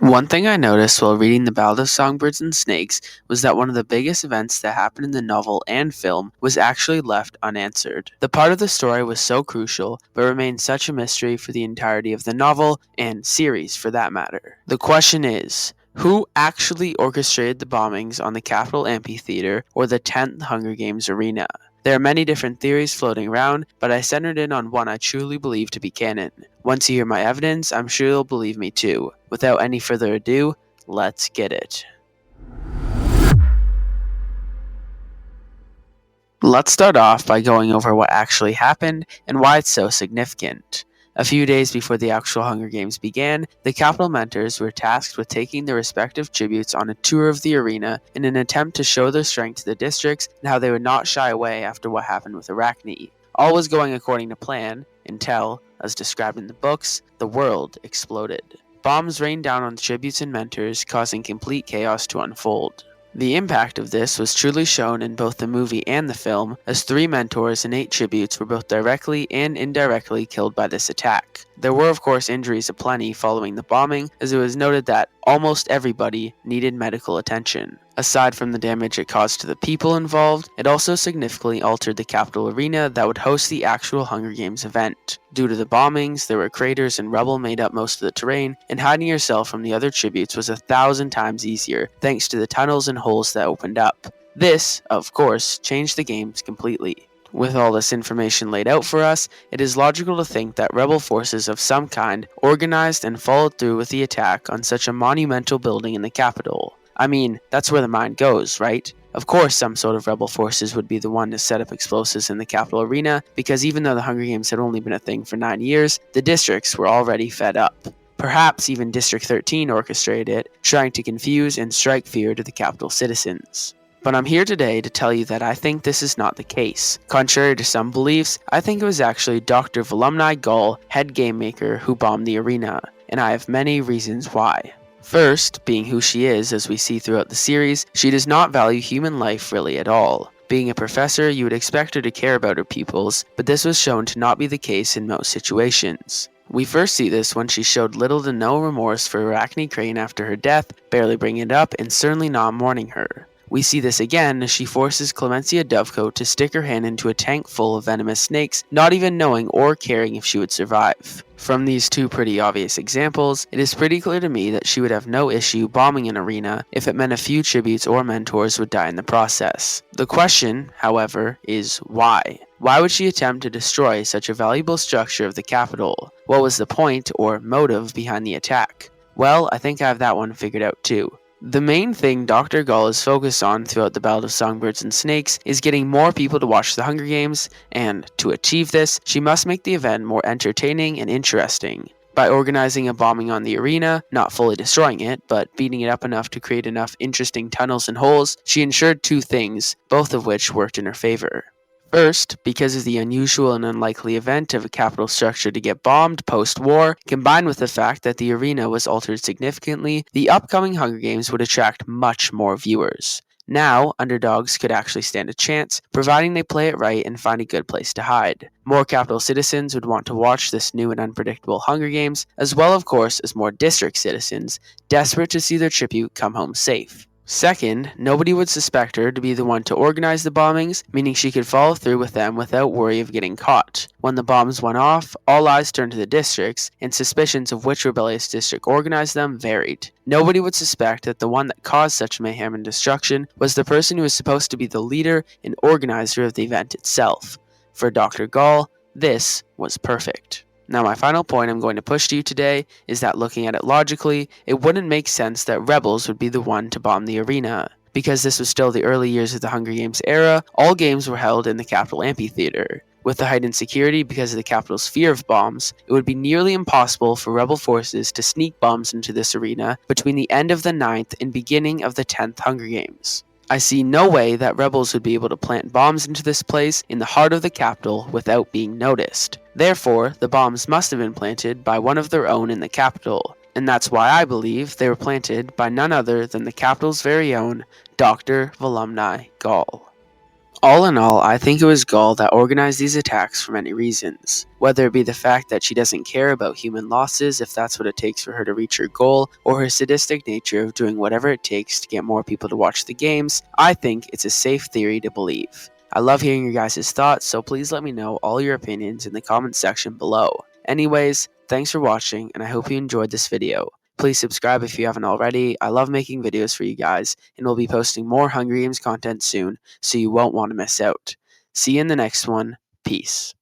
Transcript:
One thing I noticed while reading the Ballad of Songbirds and Snakes was that one of the biggest events that happened in the novel and film was actually left unanswered. The part of the story was so crucial, but remained such a mystery for the entirety of the novel and series for that matter. The question is, who actually orchestrated the bombings on the Capitol Amphitheater or the 10th Hunger Games arena? There are many different theories floating around, but I centered in on one I truly believe to be canon. Once you hear my evidence, I'm sure you'll believe me too. Without any further ado, let's get it. Let's start off by going over what actually happened and why it's so significant. A few days before the actual Hunger Games began, the Capitol mentors were tasked with taking their respective tributes on a tour of the arena in an attempt to show their strength to the districts and how they would not shy away after what happened with Arachne. All was going according to plan until, as described in the books, the world exploded. Bombs rained down on the tributes and mentors, causing complete chaos to unfold. The impact of this was truly shown in both the movie and the film, as 3 mentors and 8 tributes were both directly and indirectly killed by this attack. There were of course injuries aplenty following the bombing, as it was noted that almost everybody needed medical attention. Aside from the damage it caused to the people involved, it also significantly altered the Capitol arena that would host the actual Hunger Games event. Due to the bombings, there were craters and rubble made up most of the terrain, and hiding yourself from the other tributes was 1,000 times easier thanks to the tunnels and holes that opened up. This, of course, changed the games completely. With all this information laid out for us, it is logical to think that rebel forces of some kind organized and followed through with the attack on such a monumental building in the Capitol. I mean, that's where the mind goes, right? Of course, some sort of rebel forces would be the one to set up explosives in the Capitol arena, because even though the Hunger Games had only been a thing for 9 years, the districts were already fed up. Perhaps even District 13 orchestrated it, trying to confuse and strike fear to the Capitol citizens. But I'm here today to tell you that I think this is not the case. Contrary to some beliefs, I think it was actually Dr. Volumni Gaul, head game maker, who bombed the arena, and I have many reasons why. First, being who she is, as we see throughout the series, she does not value human life really at all. Being a professor, you would expect her to care about her pupils, but this was shown to not be the case in most situations. We first see this when she showed little to no remorse for Arachne Crane after her death, barely bringing it up and certainly not mourning her. We see this again as she forces Clemencia Dovecote to stick her hand into a tank full of venomous snakes, not even knowing or caring if she would survive. From these two pretty obvious examples, it is pretty clear to me that she would have no issue bombing an arena if it meant a few tributes or mentors would die in the process. The question, however, is why? Why would she attempt to destroy such a valuable structure of the Capitol? What was the point or motive behind the attack? Well, I think I have that one figured out too. The main thing Dr. Gaul is focused on throughout the Ballad of Songbirds and Snakes is getting more people to watch the Hunger Games, and to achieve this, she must make the event more entertaining and interesting. By organizing a bombing on the arena, not fully destroying it, but beating it up enough to create enough interesting tunnels and holes, she ensured 2 things, both of which worked in her favor. First, because of the unusual and unlikely event of a Capitol structure to get bombed post-war, combined with the fact that the arena was altered significantly, the upcoming Hunger Games would attract much more viewers. Now, underdogs could actually stand a chance, providing they play it right and find a good place to hide. More Capitol citizens would want to watch this new and unpredictable Hunger Games, as well of course as more district citizens, desperate to see their tribute come home safe. Second, nobody would suspect her to be the one to organize the bombings, meaning she could follow through with them without worry of getting caught. When the bombs went off, all eyes turned to the districts, and suspicions of which rebellious district organized them varied. Nobody would suspect that the one that caused such mayhem and destruction was the person who was supposed to be the leader and organizer of the event itself. For Dr. Gaul, this was perfect. Now my final point I'm going to push to you today is that looking at it logically, it wouldn't make sense that rebels would be the one to bomb the arena. Because this was still the early years of the Hunger Games era, all games were held in the Capitol Amphitheater. With the heightened security because of the Capitol's fear of bombs, it would be nearly impossible for rebel forces to sneak bombs into this arena between the end of the 9th and beginning of the 10th Hunger Games. I see no way that rebels would be able to plant bombs into this place in the heart of the Capitol without being noticed. Therefore, the bombs must have been planted by one of their own in the Capitol, and that's why I believe they were planted by none other than the Capitol's very own Dr. Volumni Gaul. All in all, I think it was Gaul that organized these attacks for many reasons. Whether it be the fact that she doesn't care about human losses if that's what it takes for her to reach her goal, or her sadistic nature of doing whatever it takes to get more people to watch the games, I think it's a safe theory to believe. I love hearing your guys' thoughts, so please let me know all your opinions in the comments section below. Anyways, thanks for watching, and I hope you enjoyed this video. Please subscribe if you haven't already. I love making videos for you guys, and we'll be posting more Hunger Games content soon, so you won't want to miss out. See you in the next one. Peace.